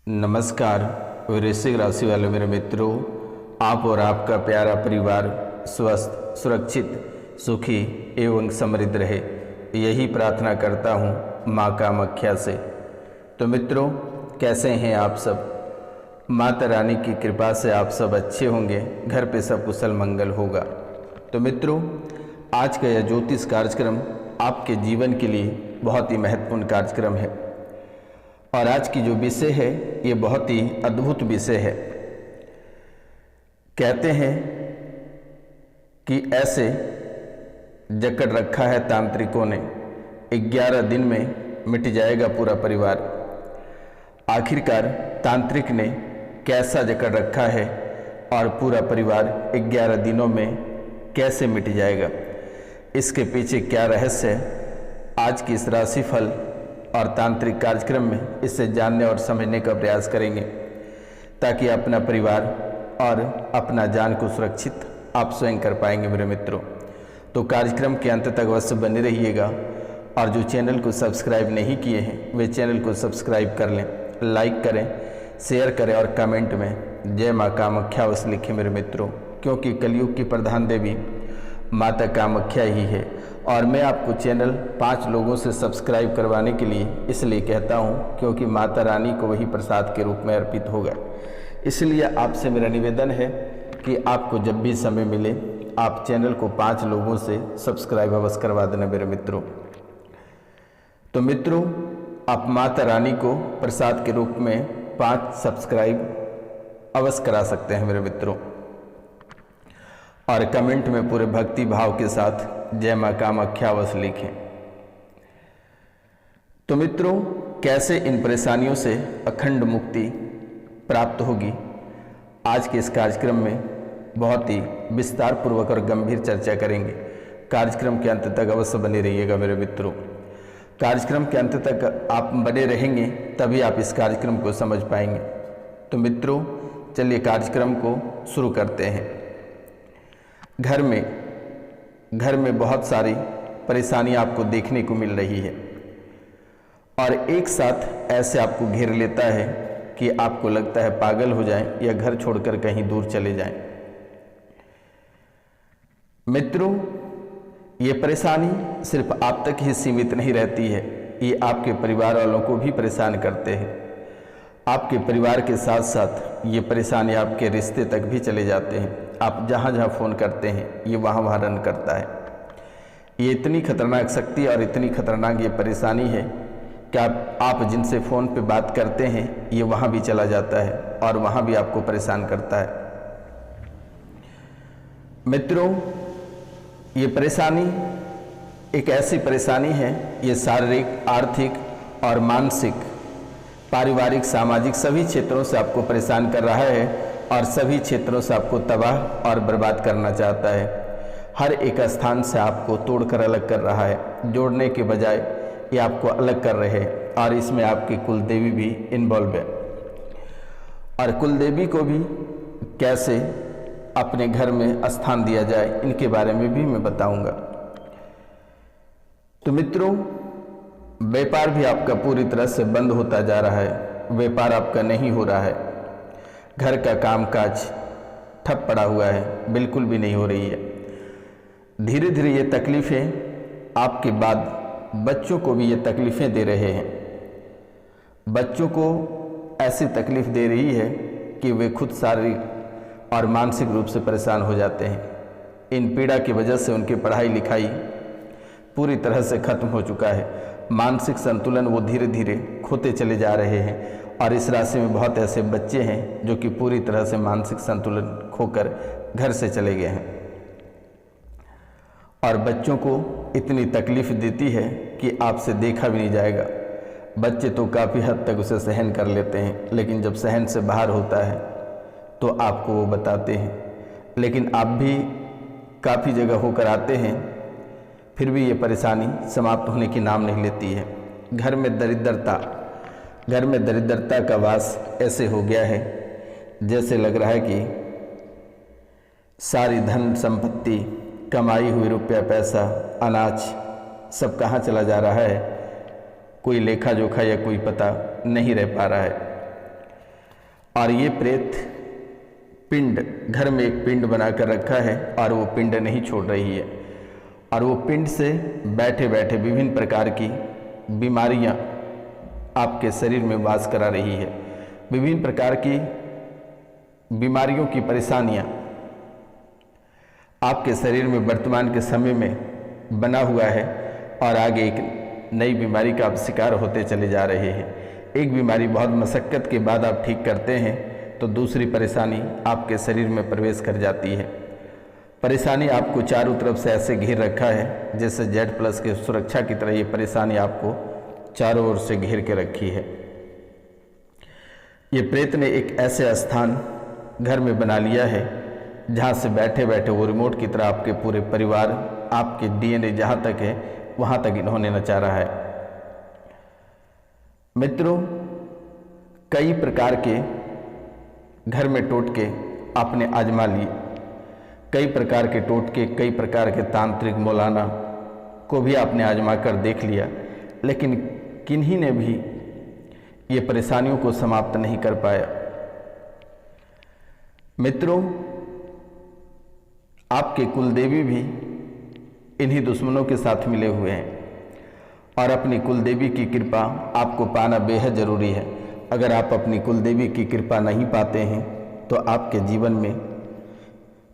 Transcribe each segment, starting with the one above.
नमस्कार वृश्चिक राशि वाले मेरे मित्रों, आप और आपका प्यारा परिवार स्वस्थ, सुरक्षित, सुखी एवं समृद्ध रहे, यही प्रार्थना करता हूँ माँ कामाख्या से। तो मित्रों, कैसे हैं आप सब? माता रानी की कृपा से आप सब अच्छे होंगे, घर पे सब कुशल मंगल होगा। तो मित्रों, आज का यह ज्योतिष कार्यक्रम आपके जीवन के लिए बहुत ही महत्वपूर्ण कार्यक्रम है और आज की जो विषय है ये बहुत ही अद्भुत विषय है। कहते हैं कि ऐसे जकड़ रखा है तांत्रिकों ने, 11 दिन में मिट जाएगा पूरा परिवार। आखिरकार तांत्रिक ने कैसा जकड़ रखा है और पूरा परिवार 11 दिनों में कैसे मिट जाएगा, इसके पीछे क्या रहस्य है, आज की इस राशिफल और तांत्रिक कार्यक्रम में इसे जानने और समझने का प्रयास करेंगे ताकि अपना परिवार और अपना जान को सुरक्षित आप स्वयं कर पाएंगे मेरे मित्रों। तो कार्यक्रम के अंत तक अवश्य बने रहिएगा और जो चैनल को सब्सक्राइब नहीं किए हैं वे चैनल को सब्सक्राइब कर लें, लाइक करें, शेयर करें और कमेंट में जय माँ कामाख्या अवश्य लिखें मेरे मित्रों, क्योंकि कलयुग की प्रधान देवी माता कामाख्या ही है। और मैं आपको चैनल 5 लोगों से सब्सक्राइब करवाने के लिए इसलिए कहता हूं क्योंकि माता रानी को वही प्रसाद के रूप में अर्पित होगा। इसलिए आपसे मेरा निवेदन है कि आपको जब भी समय मिले आप चैनल को 5 लोगों से सब्सक्राइब अवश्य करवा देना मेरे मित्रों। तो मित्रों, आप माता रानी को प्रसाद के रूप में 5 सब्सक्राइब अवश्य करा सकते हैं मेरे मित्रों और कमेंट में पूरे भक्ति भाव के साथ जय माँ कामाख्या अवश्य लिखें। तो मित्रों, कैसे इन परेशानियों से अखंड मुक्ति प्राप्त होगी, आज के इस कार्यक्रम में बहुत ही विस्तार पूर्वक और गंभीर चर्चा करेंगे। कार्यक्रम के अंत तक अवश्य बने रहिएगा मेरे मित्रों। कार्यक्रम के अंत तक आप बने रहेंगे तभी आप इस कार्यक्रम को समझ पाएंगे। तो मित्रों, चलिए कार्यक्रम को शुरू करते हैं। घर में बहुत सारी परेशानियां आपको देखने को मिल रही है और एक साथ ऐसे आपको घेर लेता है कि आपको लगता है पागल हो जाएं या घर छोड़कर कहीं दूर चले जाएं। मित्रों, ये परेशानी सिर्फ आप तक ही सीमित नहीं रहती है, ये आपके परिवार वालों को भी परेशान करते हैं। आपके परिवार के साथ साथ ये परेशानी आपके रिश्ते तक भी चले जाते हैं। आप जहाँ जहाँ फ़ोन करते हैं ये वहाँ रन करता है। ये इतनी खतरनाक शक्ति और इतनी खतरनाक ये परेशानी है कि आप जिनसे फ़ोन पे बात करते हैं ये वहाँ भी चला जाता है और वहाँ भी आपको परेशान करता है। मित्रों, ये परेशानी एक ऐसी परेशानी है, ये शारीरिक, आर्थिक और मानसिक, पारिवारिक, सामाजिक सभी क्षेत्रों से आपको परेशान कर रहा है और सभी क्षेत्रों से आपको तबाह और बर्बाद करना चाहता है। हर एक स्थान से आपको तोड़कर अलग कर रहा है, जोड़ने के बजाय ये आपको अलग कर रहे हैं और इसमें आपकी कुल देवी भी इन्वॉल्व है। और कुल देवी को भी कैसे अपने घर में स्थान दिया जाए इनके बारे में भी मैं बताऊंगा। तो मित्रों, व्यापार भी आपका पूरी तरह से बंद होता जा रहा है, व्यापार आपका नहीं हो रहा है, घर का कामकाज ठप पड़ा हुआ है, बिल्कुल भी नहीं हो रही है। धीरे धीरे ये तकलीफ़ें आपके बाद बच्चों को भी ये तकलीफ़ें दे रहे हैं। बच्चों को ऐसी तकलीफ़ दे रही है कि वे खुद शारीरिक और मानसिक रूप से परेशान हो जाते हैं। इन पीड़ा की वजह से उनकी पढ़ाई लिखाई पूरी तरह से ख़त्म हो चुका है। मानसिक संतुलन वो धीरे धीरे खोते चले जा रहे हैं और इस राशि में बहुत ऐसे बच्चे हैं जो कि पूरी तरह से मानसिक संतुलन खोकर घर से चले गए हैं और बच्चों को इतनी तकलीफ देती है कि आपसे देखा भी नहीं जाएगा। बच्चे तो काफ़ी हद तक उसे सहन कर लेते हैं, लेकिन जब सहन से बाहर होता है तो आपको वो बताते हैं। लेकिन आप भी काफ़ी जगह होकर आते हैं, फिर भी ये परेशानी समाप्त होने की नाम नहीं लेती है। घर में दरिद्रता का वास ऐसे हो गया है जैसे लग रहा है कि सारी धन संपत्ति, कमाई हुई रुपया पैसा, अनाज सब कहाँ चला जा रहा है, कोई लेखा जोखा या कोई पता नहीं रह पा रहा है। और ये प्रेत पिंड, घर में एक पिंड बनाकर रखा है और वो पिंड नहीं छोड़ रही है, और वो पिंड से बैठे बैठे विभिन्न प्रकार की बीमारियां आपके शरीर में वास करा रही है। विभिन्न प्रकार की बीमारियों की परेशानियां आपके शरीर में वर्तमान के समय में बना हुआ है, और आगे एक नई बीमारी का आप शिकार होते चले जा रहे हैं। एक बीमारी बहुत मशक्क़त के बाद आप ठीक करते हैं तो दूसरी परेशानी आपके शरीर में प्रवेश कर जाती है। परेशानी आपको चारों तरफ से ऐसे घेर रखा है जैसे Z+ के सुरक्षा की तरह ये परेशानी आपको चारों ओर से घेर के रखी है। ये प्रेत ने एक ऐसे स्थान घर में बना लिया है जहाँ से बैठे बैठे वो रिमोट की तरह आपके पूरे परिवार, आपके DNA जहाँ तक है वहाँ तक इन्होंने नचा रहा है। मित्रों, कई प्रकार के घर में टोटके आपने आजमा लिए, कई प्रकार के टोटके, कई प्रकार के तांत्रिक मौलाना को भी आपने आजमा कर देख लिया, लेकिन किन्हीं ने भी ये परेशानियों को समाप्त नहीं कर पाया। मित्रों, आपके कुलदेवी भी इन्हीं दुश्मनों के साथ मिले हुए हैं, और अपनी कुलदेवी की कृपा आपको पाना बेहद ज़रूरी है। अगर आप अपनी कुलदेवी की कृपा नहीं पाते हैं तो आपके जीवन में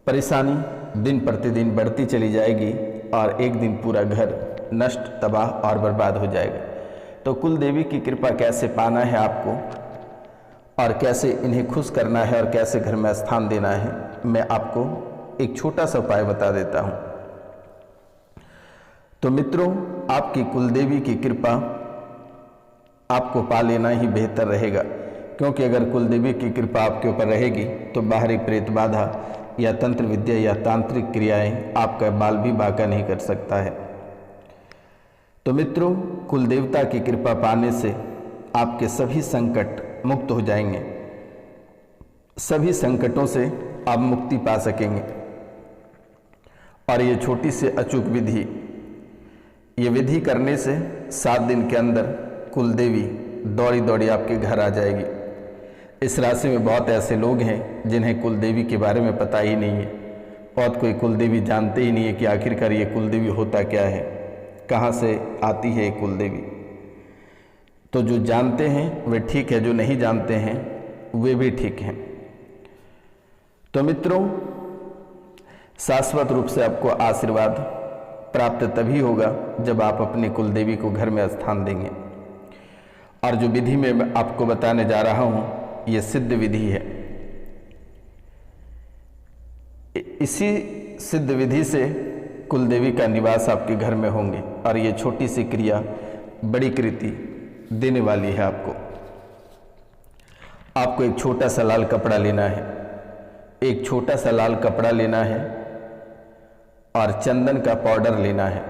परेशानी दिन प्रतिदिन बढ़ती चली जाएगी और एक दिन पूरा घर नष्ट, तबाह और बर्बाद हो जाएगा। तो कुलदेवी की कृपा कैसे पाना है आपको, और कैसे इन्हें खुश करना है, और कैसे घर में स्थान देना है, मैं आपको एक छोटा सा उपाय बता देता हूँ। तो मित्रों, आपकी कुलदेवी की कृपा आपको पा लेना ही बेहतर रहेगा, क्योंकि अगर कुलदेवी की कृपा आपके ऊपर रहेगी तो बाहरी प्रेत बाधा या तंत्र विद्या या तांत्रिक क्रियाएं आपका बाल भी बांका नहीं कर सकता है। तो मित्रों, कुलदेवता की कृपा पाने से आपके सभी संकट मुक्त हो जाएंगे, सभी संकटों से आप मुक्ति पा सकेंगे। और ये छोटी सी अचूक विधि, ये विधि करने से 7 दिन के अंदर कुलदेवी दौड़ी दौड़ी आपके घर आ जाएगी। इस राशि में बहुत ऐसे लोग हैं जिन्हें कुलदेवी के बारे में पता ही नहीं है, बहुत कोई कुलदेवी जानते ही नहीं है कि आखिरकार ये कुलदेवी होता क्या है, कहाँ से आती है ये कुलदेवी। तो जो जानते हैं वे ठीक है, जो नहीं जानते हैं वे भी ठीक हैं। तो मित्रों, शाश्वत रूप से आपको आशीर्वाद प्राप्त तभी होगा जब आप अपनी कुलदेवी को घर में स्थान देंगे। और जो विधि मैं आपको बताने जा रहा हूँ ये सिद्ध विधि है। इसी सिद्ध विधि से कुलदेवी का निवास आपके घर में होंगे, और ये छोटी सी क्रिया बड़ी कृति देने वाली है आपको। आपको एक छोटा सा लाल कपड़ा लेना है, एक छोटा सा लाल कपड़ा लेना है, और चंदन का पाउडर लेना है,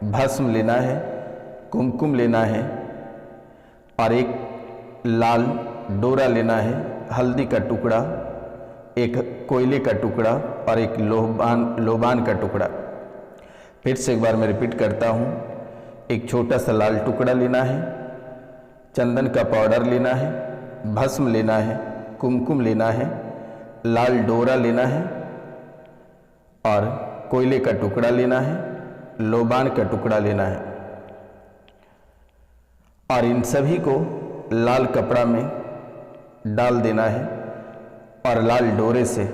भस्म लेना है, कुमकुम लेना है, और एक लाल डोरा लेना है, हल्दी का टुकड़ा, एक कोयले का टुकड़ा और एक लोबान का टुकड़ा। फिर से एक बार मैं रिपीट करता हूँ, एक छोटा सा लाल टुकड़ा लेना है, चंदन का पाउडर लेना है, भस्म लेना है, कुमकुम लेना है, लाल डोरा लेना है, और कोयले का टुकड़ा लेना है, लोबान का टुकड़ा लेना है, और इन सभी को लाल कपड़ा में डाल देना है और लाल डोरे से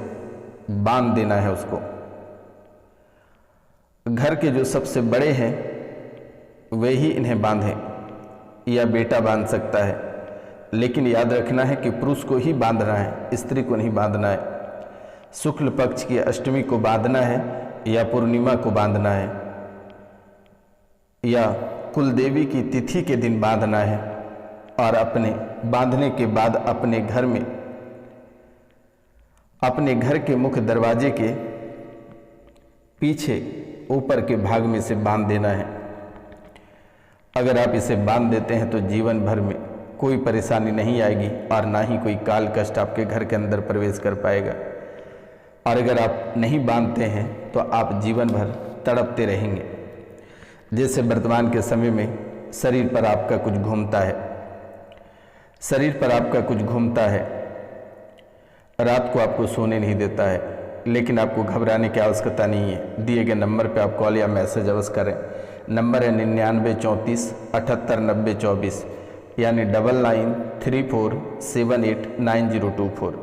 बांध देना है उसको। घर के जो सबसे बड़े हैं वे ही इन्हें बांधें, या बेटा बांध सकता है, लेकिन याद रखना है कि पुरुष को ही बांधना है, स्त्री को नहीं बांधना है। शुक्ल पक्ष की अष्टमी को बांधना है, या पूर्णिमा को बांधना है, या कुलदेवी की तिथि के दिन बांधना है। और अपने बांधने के बाद अपने घर में, अपने घर के मुख्य दरवाजे के पीछे ऊपर के भाग में से बांध देना है। अगर आप इसे बांध देते हैं तो जीवन भर में कोई परेशानी नहीं आएगी और ना ही कोई काल कष्ट आपके घर के अंदर प्रवेश कर पाएगा। और अगर आप नहीं बांधते हैं तो आप जीवन भर तड़पते रहेंगे। जैसे वर्तमान के समय में शरीर पर आपका कुछ घूमता है, शरीर पर आपका कुछ घूमता है, रात को आपको सोने नहीं देता है, लेकिन आपको घबराने की आवश्यकता नहीं है। दिए गए नंबर पर आप कॉल या मैसेज अवश्य करें। नंबर है 9934789024, यानी 9934789024।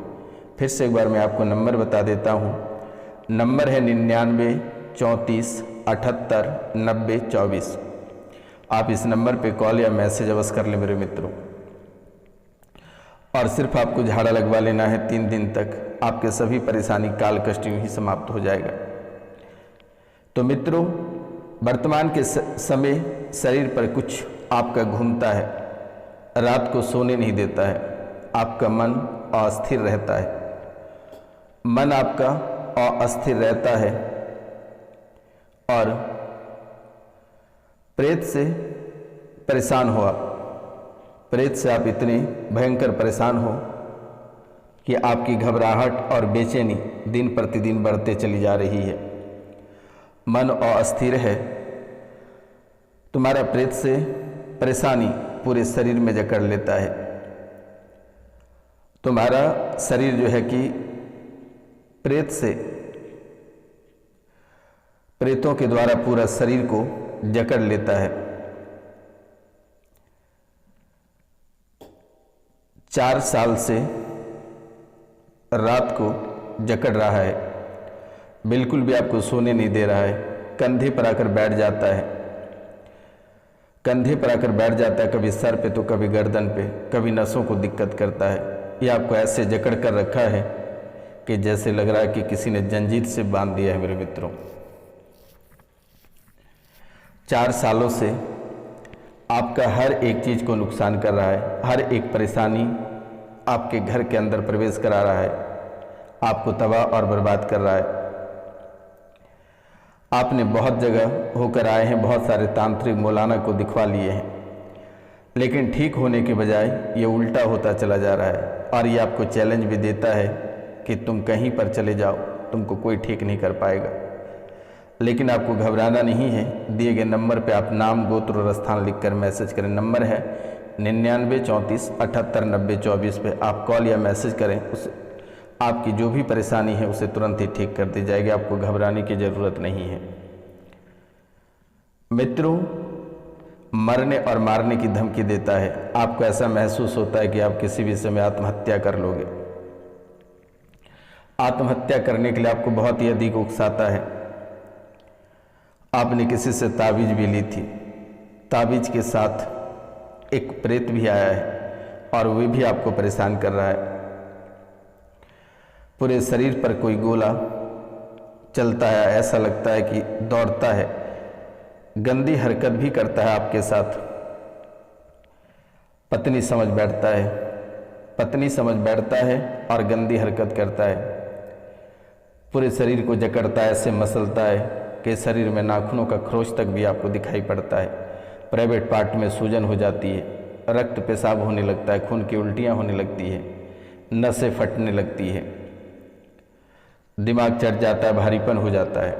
फिर से एक बार मैं आपको नंबर बता देता हूँ। नंबर है 9934789024। आप इस नंबर पे कॉल या मैसेज अवश्य कर लें मेरे मित्रों। और सिर्फ आपको झाड़ा लगवा लेना है 3 दिन तक, आपके सभी परेशानी काल कष्ट यूं ही समाप्त हो जाएगा। तो मित्रों, वर्तमान के समय शरीर पर कुछ आपका घूमता है, रात को सोने नहीं देता है, आपका मन अस्थिर रहता है, मन आपका अस्थिर रहता है और प्रेत से परेशान हो आप। प्रेत से आप इतने भयंकर परेशान हो कि आपकी घबराहट और बेचैनी दिन प्रतिदिन बढ़ते चली जा रही है। मन अस्थिर है, तुम्हारा प्रेत से परेशानी पूरे शरीर में जकड़ लेता है। तुम्हारा शरीर जो है कि प्रेत से, प्रेतों के द्वारा पूरा शरीर को जकड़ लेता है। 4 साल से रात को जकड़ रहा है, बिल्कुल भी आपको सोने नहीं दे रहा है। कंधे पर आकर बैठ जाता है, कंधे पर आकर बैठ जाता है, कभी सर पे तो कभी गर्दन पे, कभी नसों को दिक्कत करता है। ये आपको ऐसे जकड़ कर रखा है कि जैसे लग रहा है कि किसी ने जंजीर से बांध दिया है मेरे मित्रों। 4 सालों से आपका हर एक चीज को नुकसान कर रहा है, हर एक परेशानी आपके घर के अंदर प्रवेश करा रहा है, आपको तबाह और बर्बाद कर रहा है। आपने बहुत जगह होकर आए हैं, बहुत सारे तांत्रिक मौलाना को दिखवा लिए हैं, लेकिन ठीक होने के बजाय ये उल्टा होता चला जा रहा है। और ये आपको चैलेंज भी देता है कि तुम कहीं पर चले जाओ, तुमको कोई ठीक नहीं कर पाएगा। लेकिन आपको घबराना नहीं है। दिए गए नंबर पे आप नाम, गोत्र और स्थान लिखकर मैसेज करें। नंबर है 9934789024 पे आप कॉल या मैसेज करें। उस आपकी जो भी परेशानी है उसे तुरंत ही ठीक कर दी जाएगी, आपको घबराने की ज़रूरत नहीं है। मित्रों, मरने और मारने की धमकी देता है। आपको ऐसा महसूस होता है कि आप किसी भी समय आत्महत्या कर लोगे। आत्महत्या करने के लिए आपको बहुत ही अधिक उकसाता है। आपने किसी से ताबीज भी ली थी, ताबीज के साथ एक प्रेत भी आया है और वे भी आपको परेशान कर रहा है। पूरे शरीर पर कोई गोला चलता है, ऐसा लगता है कि दौड़ता है, गंदी हरकत भी करता है आपके साथ। पत्नी समझ बैठता है, पत्नी समझ बैठता है और गंदी हरकत करता है। पूरे शरीर को जकड़ता है, ऐसे मसलता है कि शरीर में नाखूनों का खरोंच तक भी आपको दिखाई पड़ता है। प्राइवेट पार्ट में सूजन हो जाती है, रक्त पेशाब होने लगता है, खून की उल्टियाँ होने लगती है, नसें फटने लगती है, दिमाग चढ़ जाता है, भारीपन हो जाता है।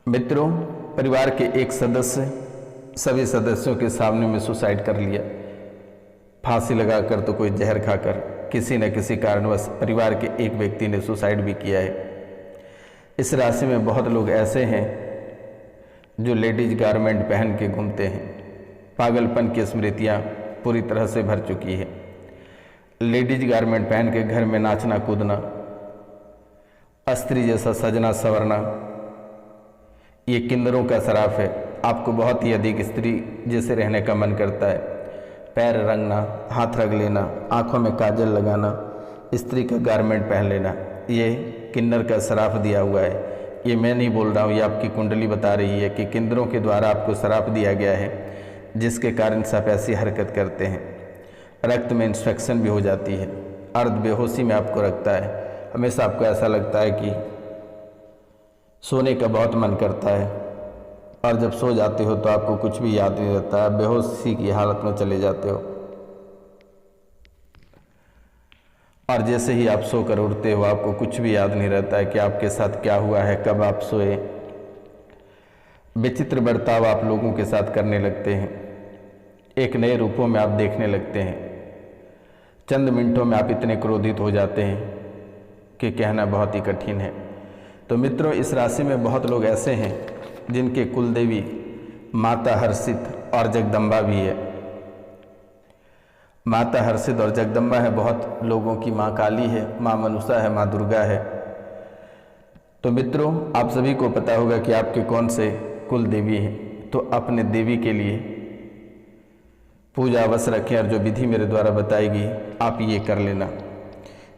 मित्रों, परिवार के एक सदस्य सभी सदस्यों के सामने में सुसाइड कर लिया, फांसी लगाकर तो कोई जहर खाकर, किसी न किसी कारणवश परिवार के एक व्यक्ति ने सुसाइड भी किया है। इस राशि में बहुत लोग ऐसे हैं जो लेडीज गारमेंट पहन के घूमते हैं। पागलपन की स्मृतियाँ पूरी तरह से भर चुकी है। लेडीज गारमेंट पहन के घर में नाचना कूदना, स्त्री जैसा सजना संवरना, ये किन्नरों का शराफ है। आपको बहुत ही अधिक स्त्री जैसे रहने का मन करता है। पैर रंगना, हाथ रंग लेना, आंखों में काजल लगाना, स्त्री का गारमेंट पहन लेना, ये किन्नर का शराफ दिया हुआ है। ये मैं नहीं बोल रहा हूँ, ये आपकी कुंडली बता रही है कि किन्नरों के द्वारा आपको शराप दिया गया है, जिसके कारण से आप ऐसी हरकत करते हैं। रक्त में इंफेक्शन भी हो जाती है, अर्ध बेहोशी में आपको रखता है। हमेशा आपको ऐसा लगता है कि सोने का बहुत मन करता है और जब सो जाते हो तो आपको कुछ भी याद नहीं रहता, बेहोशी की हालत में चले जाते हो। और जैसे ही आप सोकर उठते हो आपको कुछ भी याद नहीं रहता है कि आपके साथ क्या हुआ है, कब आप सोए। विचित्र बर्ताव आप लोगों के साथ करने लगते हैं, एक नए रूपों में आप देखने लगते हैं। चंद मिनटों में आप इतने क्रोधित हो जाते हैं कि कहना बहुत ही कठिन है। तो मित्रों, इस राशि में बहुत लोग ऐसे हैं जिनके कुल देवी माता हर्षित और जगदम्बा भी है। माता हर्षित और जगदम्बा है, बहुत लोगों की माँ काली है, माँ मनसा है, माँ दुर्गा है। तो मित्रों, आप सभी को पता होगा कि आपके कौन से कुल देवी हैं। तो अपने देवी के लिए पूजा अवश्य रखें और जो विधि मेरे द्वारा बताएगी आप ये कर लेना।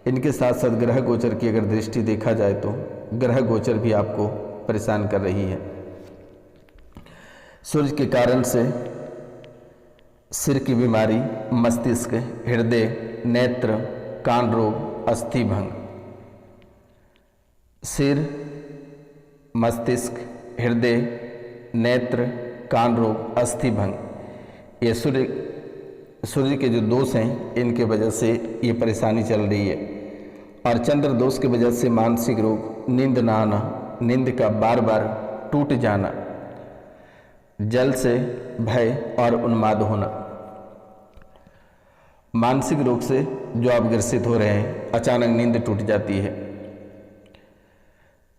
इनके साथ साथ ग्रह गोचर की अगर दृष्टि देखा जाए तो ग्रह गोचर भी आपको परेशान कर रही है। सूर्य के कारण से सिर की बीमारी, मस्तिष्क, हृदय, नेत्र, कान रोग, अस्थि भंग। सिर, मस्तिष्क, हृदय, नेत्र, कान रोग, अस्थि भंग, ये सूर्य के जो दोष हैं इनके वजह से ये परेशानी चल रही है। और चंद्र दोष की वजह से मानसिक रोग, नींद ना आना, नींद का बार बार टूट जाना, जल से भय और उन्माद होना। मानसिक रोग से जो आप ग्रसित हो रहे हैं, अचानक नींद टूट जाती है,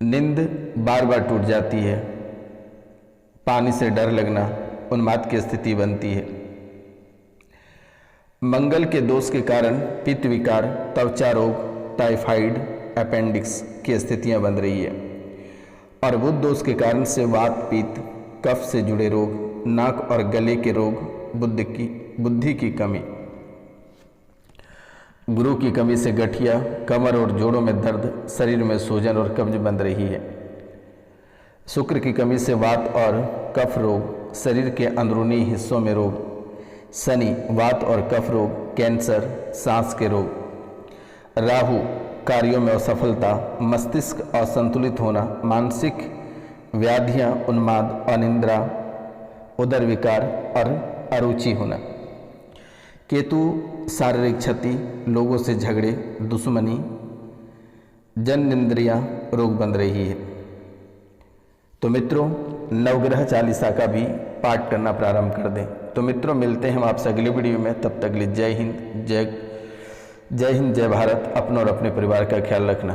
नींद बार बार टूट जाती है, पानी से डर लगना, उन्माद की स्थिति बनती है। मंगल के दोष के कारण पित्त विकार, त्वचा रोग, टाइफाइड, अपेंडिक्स की स्थितियां बन रही है। और बुध दोष के कारण से वात, पित्त, कफ से जुड़े रोग, नाक और गले के रोग, बुद्धि की कमी, गुरु की कमी से गठिया, कमर और जोड़ों में दर्द, शरीर में सूजन और कब्ज बन रही है। शुक्र की कमी से वात और कफ रोग, शरीर के अंदरूनी हिस्सों में रोग, शनि, वात और कफ रोग, कैंसर, सांस के रोग। राहु, कार्यों में असफलता, मस्तिष्क असंतुलित होना, मानसिक व्याधियां, उन्माद, अनिद्रा, उदर विकार और अरुचि होना। केतु, शारीरिक क्षति, लोगों से झगड़े, दुश्मनी, जननेंद्रियां रोग बन रही है। तो मित्रों, नवग्रह चालीसा का भी पाठ करना प्रारंभ कर दें। तो मित्रों, मिलते हैं हम आपसे अगले वीडियो में। तब तक के लिए जय हिंद, जय भारत। अपनों और अपने परिवार का ख्याल रखना।